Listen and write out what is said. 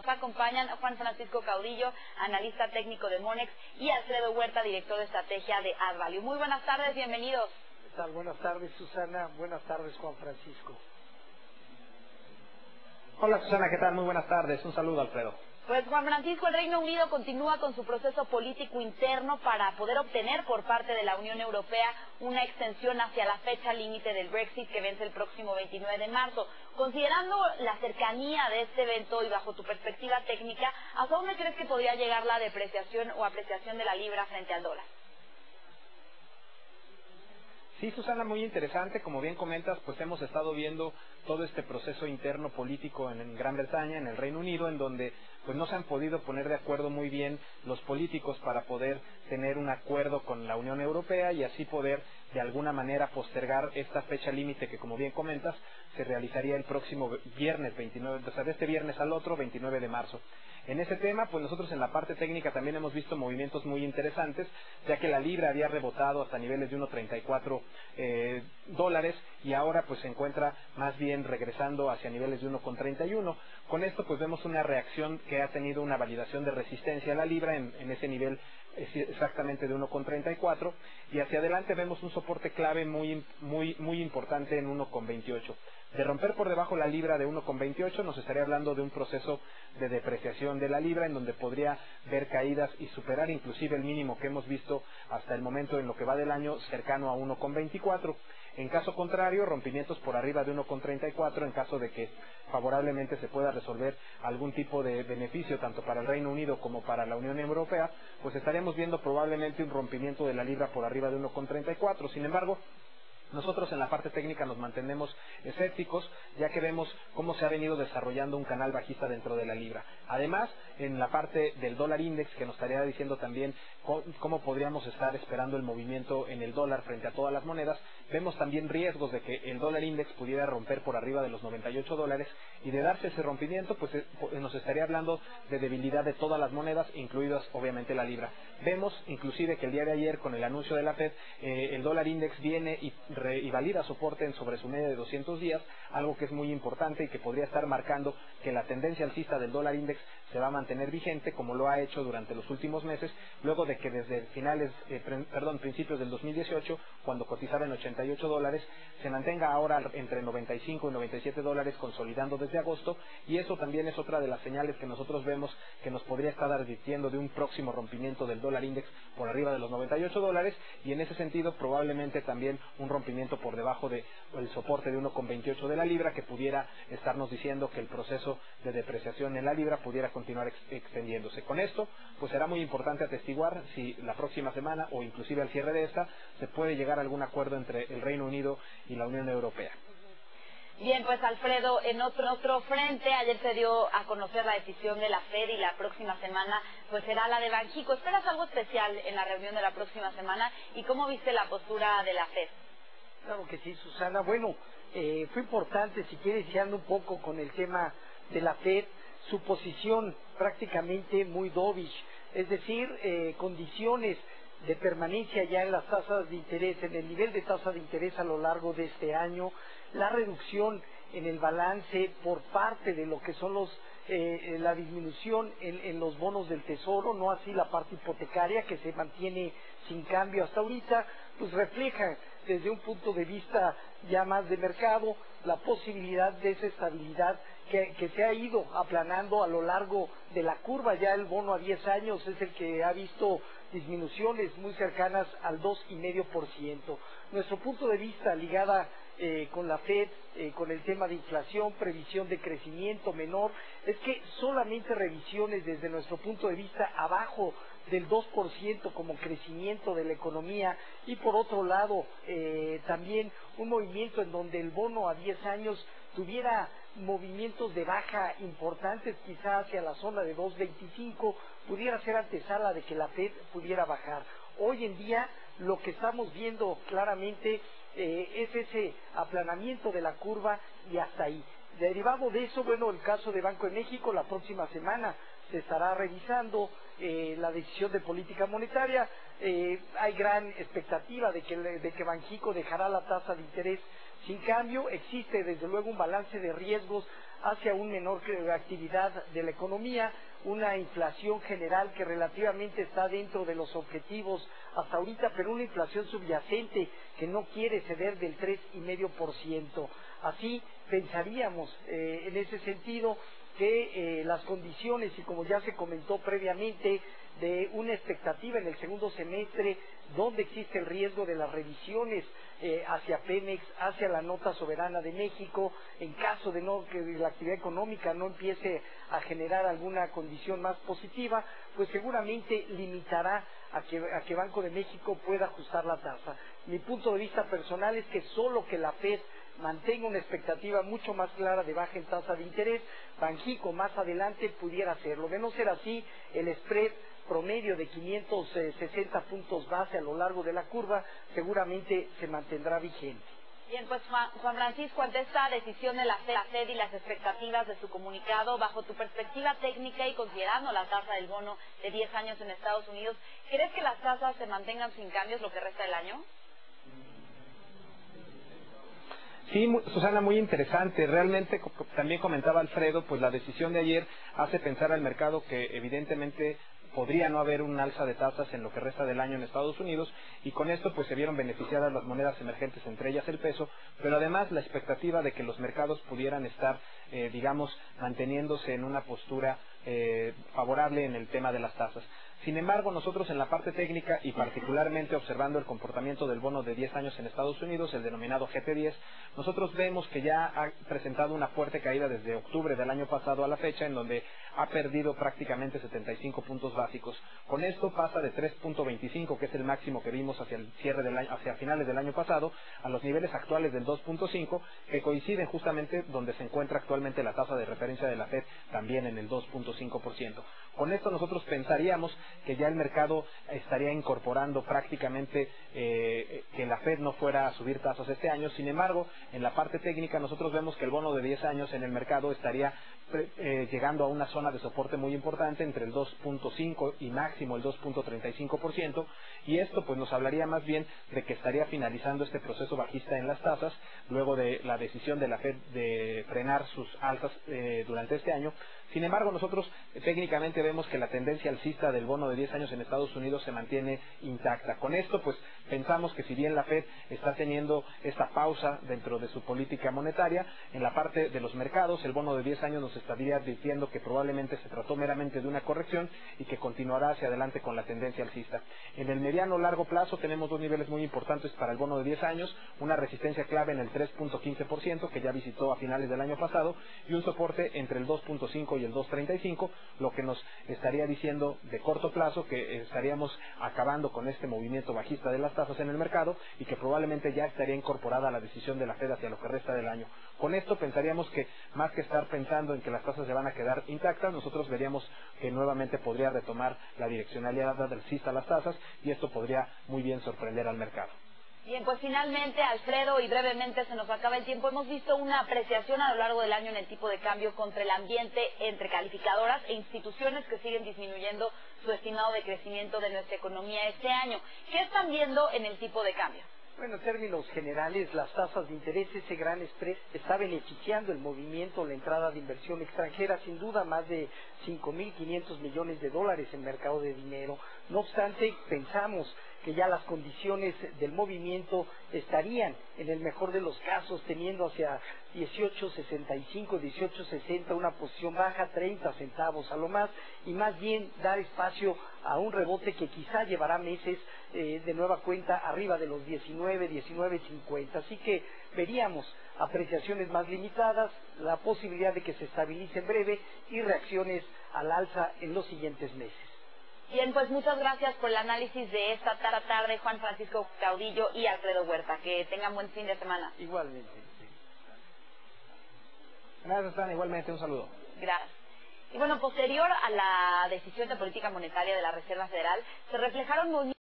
Nos acompañan Juan Francisco Caudillo, analista técnico de Monex, y Alfredo Huerta, director de estrategia de AdValue. Muy buenas tardes, bienvenidos. ¿Qué tal? Buenas tardes, Susana. Buenas tardes, Juan Francisco. Hola, Susana, ¿qué tal? Muy buenas tardes. Un saludo, Alfredo. Pues Juan Francisco, el Reino Unido continúa con su proceso político interno para poder obtener por parte de la Unión Europea una extensión hacia la fecha límite del Brexit que vence el próximo 29 de marzo. Considerando la cercanía de este evento y bajo tu perspectiva técnica, ¿hasta dónde crees que podría llegar la depreciación o apreciación de la libra frente al dólar? Sí, Susana, muy interesante. Como bien comentas, pues hemos estado viendo todo este proceso interno político en Gran Bretaña, en el Reino Unido, en donde pues no se han podido poner de acuerdo muy bien los políticos para poder tener un acuerdo con la Unión Europea y así poder de alguna manera postergar esta fecha límite que, como bien comentas, se realizaría el próximo viernes 29, o sea, de este viernes al otro, 29 de marzo. En ese tema, pues nosotros en la parte técnica también hemos visto movimientos muy interesantes, ya que la libra había rebotado hasta niveles de 1.34 dólares y ahora pues se encuentra más bien regresando hacia niveles de 1.31. Con esto pues vemos una reacción que ha tenido una validación de resistencia a la libra en ese nivel exactamente de 1.34 y hacia adelante vemos un soporte clave muy importante en 1.28. De romper por debajo la libra de 1.28 nos estaría hablando de un proceso de depreciación de la libra en donde podría ver caídas y superar inclusive el mínimo que hemos visto hasta el momento en lo que va del año cercano a 1.24. En caso contrario, rompimientos por arriba de 1.34 en caso de que favorablemente se pueda resolver algún tipo de beneficio tanto para el Reino Unido como para la Unión Europea, pues estaríamos viendo probablemente un rompimiento de la libra por arriba de 1.34. Sin embargo, nosotros en la parte técnica nos mantenemos escépticos, ya que vemos cómo se ha venido desarrollando un canal bajista dentro de la libra. Además, en la parte del dólar index, que nos estaría diciendo también cómo podríamos estar esperando el movimiento en el dólar frente a todas las monedas, vemos también riesgos de que el dólar index pudiera romper por arriba de los 98 dólares y de darse ese rompimiento, pues nos estaría hablando de debilidad de todas las monedas, incluidas obviamente la libra. Vemos inclusive que el día de ayer con el anuncio de la Fed, el dólar index viene y valida soporte sobre su media de 200 días, algo que es muy importante y que podría estar marcando que la tendencia alcista del dólar index se va a mantener vigente como lo ha hecho durante los últimos meses, luego de que desde principios del 2018, cuando cotizaba en 88 dólares, se mantenga ahora entre 95 y 97 dólares consolidando desde agosto, y eso también es otra de las señales que nosotros vemos que nos podría estar advirtiendo de un próximo rompimiento del dólar index por arriba de los 98 dólares, y en ese sentido probablemente también un rompimiento por debajo del soporte de 1.28 de la libra, que pudiera estarnos diciendo que el proceso de depreciación en la libra pudiera continuar extendiéndose. Con esto, pues será muy importante atestiguar si la próxima semana o inclusive al cierre de esta se puede llegar a algún acuerdo entre el Reino Unido y la Unión Europea. Bien, pues Alfredo, en otro frente, ayer se dio a conocer la decisión de la Fed y la próxima semana pues será la de Banxico. ¿Esperas algo especial en la reunión de la próxima semana y cómo viste la postura de la Fed? Claro que sí, Susana. Bueno, fue importante, si quiere, iniciando un poco con el tema de la Fed, su posición prácticamente muy dovish, es decir, condiciones de permanencia ya en las tasas de interés, en el nivel de tasa de interés a lo largo de este año, la reducción en el balance por parte de lo que son la disminución en los bonos del Tesoro, no así la parte hipotecaria que se mantiene sin cambio hasta ahorita, pues refleja desde un punto de vista ya más de mercado la posibilidad de esa estabilidad que se ha ido aplanando a lo largo de la curva. Ya el bono a 10 años es el que ha visto disminuciones muy cercanas al 2,5%. Nuestro punto de vista ligada con la Fed, con el tema de inflación, previsión de crecimiento menor, es que solamente revisiones desde nuestro punto de vista abajo del 2% como crecimiento de la economía, y por otro lado también un movimiento en donde el bono a 10 años tuviera movimientos de baja importantes, quizá hacia la zona de 2.25, pudiera ser antesala de que la Fed pudiera bajar. Hoy en día lo que estamos viendo claramente es ese aplanamiento de la curva y hasta ahí. Derivado de eso, bueno, el caso de Banco de México, la próxima semana se estará revisando la decisión de política monetaria. Hay gran expectativa de que Banxico dejará la tasa de interés sin cambio. Existe desde luego un balance de riesgos hacia una menor actividad de la economía, una inflación general que relativamente está dentro de los objetivos hasta ahorita, pero una inflación subyacente que no quiere ceder del 3,5%. Así pensaríamos en ese sentido que las condiciones, y como ya se comentó previamente, de una expectativa en el segundo semestre donde existe el riesgo de las revisiones hacia Pemex, hacia la nota soberana de México, en caso de que la actividad económica no empiece a generar alguna condición más positiva, pues seguramente limitará a que Banco de México pueda ajustar la tasa. Mi punto de vista personal es que solo que la FED mantenga una expectativa mucho más clara de baja en tasa de interés, Banxico más adelante pudiera hacerlo. De no ser así, el spread promedio de 560 puntos base a lo largo de la curva seguramente se mantendrá vigente. Bien, pues Juan Francisco, ante esta decisión de la FED y las expectativas de su comunicado, bajo tu perspectiva técnica y considerando la tasa del bono de 10 años en Estados Unidos, ¿crees que las tasas se mantengan sin cambios lo que resta del año? Sí, Susana, muy interesante. Realmente, también comentaba Alfredo, pues la decisión de ayer hace pensar al mercado que evidentemente podría no haber un alza de tasas en lo que resta del año en Estados Unidos, y con esto pues se vieron beneficiadas las monedas emergentes, entre ellas el peso, pero además la expectativa de que los mercados pudieran estar, digamos, manteniéndose en una postura favorable en el tema de las tasas. Sin embargo, nosotros en la parte técnica y particularmente observando el comportamiento del bono de 10 años en Estados Unidos, el denominado GT10, nosotros vemos que ya ha presentado una fuerte caída desde octubre del año pasado a la fecha, en donde ha perdido prácticamente 75 puntos básicos. Con esto pasa de 3.25, que es el máximo que vimos hacia el cierre del año, hacia finales del año pasado, a los niveles actuales del 2.5, que coinciden justamente donde se encuentra actualmente la tasa de referencia de la FED, también en el 2.5%. Con esto nosotros pensaríamos que ya el mercado estaría incorporando prácticamente que la FED no fuera a subir tasas este año. Sin embargo, en la parte técnica nosotros vemos que el bono de 10 años en el mercado estaría llegando a una zona de soporte muy importante entre el 2.5 y máximo el 2.35%, y esto pues nos hablaría más bien de que estaría finalizando este proceso bajista en las tasas luego de la decisión de la FED de frenar sus alzas durante este año. Sin embargo, nosotros técnicamente vemos que la tendencia alcista del bono de 10 años en Estados Unidos se mantiene intacta. Con esto, pues pensamos que si bien la FED está teniendo esta pausa dentro de su política monetaria, en la parte de los mercados, el bono de 10 años nos estaría advirtiendo que probablemente se trató meramente de una corrección y que continuará hacia adelante con la tendencia alcista. En el mediano largo plazo tenemos dos niveles muy importantes para el bono de 10 años, una resistencia clave en el 3.15%, que ya visitó a finales del año pasado, y un soporte entre el 2.5 y el 2.35, lo que nos estaría diciendo de corto plazo que estaríamos acabando con este movimiento bajista de las tasas en el mercado y que probablemente ya estaría incorporada la decisión de la FED hacia lo que resta del año. Con esto pensaríamos que más que estar pensando en que las tasas se van a quedar intactas, nosotros veríamos que nuevamente podría retomar la direccionalidad alcista a las tasas, y esto podría muy bien sorprender al mercado. Bien, pues finalmente, Alfredo, y brevemente se nos acaba el tiempo, hemos visto una apreciación a lo largo del año en el tipo de cambio contra el ambiente entre calificadoras e instituciones que siguen disminuyendo su estimado de crecimiento de nuestra economía este año. ¿Qué están viendo en el tipo de cambio? Bueno, en términos generales, las tasas de interés, ese gran spread, está beneficiando el movimiento, la entrada de inversión extranjera, sin duda más de 5.500 millones de dólares en mercado de dinero. No obstante, pensamos que ya las condiciones del movimiento estarían, en el mejor de los casos, teniendo hacia 18.65, 18.60, una posición baja, 30 centavos a lo más, y más bien dar espacio a un rebote que quizá llevará meses de nueva cuenta arriba de los 19, 19.50. Así que veríamos apreciaciones más limitadas, la posibilidad de que se estabilice en breve y reacciones al alza en los siguientes meses. Bien, pues muchas gracias por el análisis de esta tarde, Juan Francisco Caudillo y Alfredo Huerta. Que tengan buen fin de semana. Igualmente. Gracias, Susana. Igualmente, un saludo. Gracias. Y bueno, posterior a la decisión de política monetaria de la Reserva Federal, se reflejaron movimientos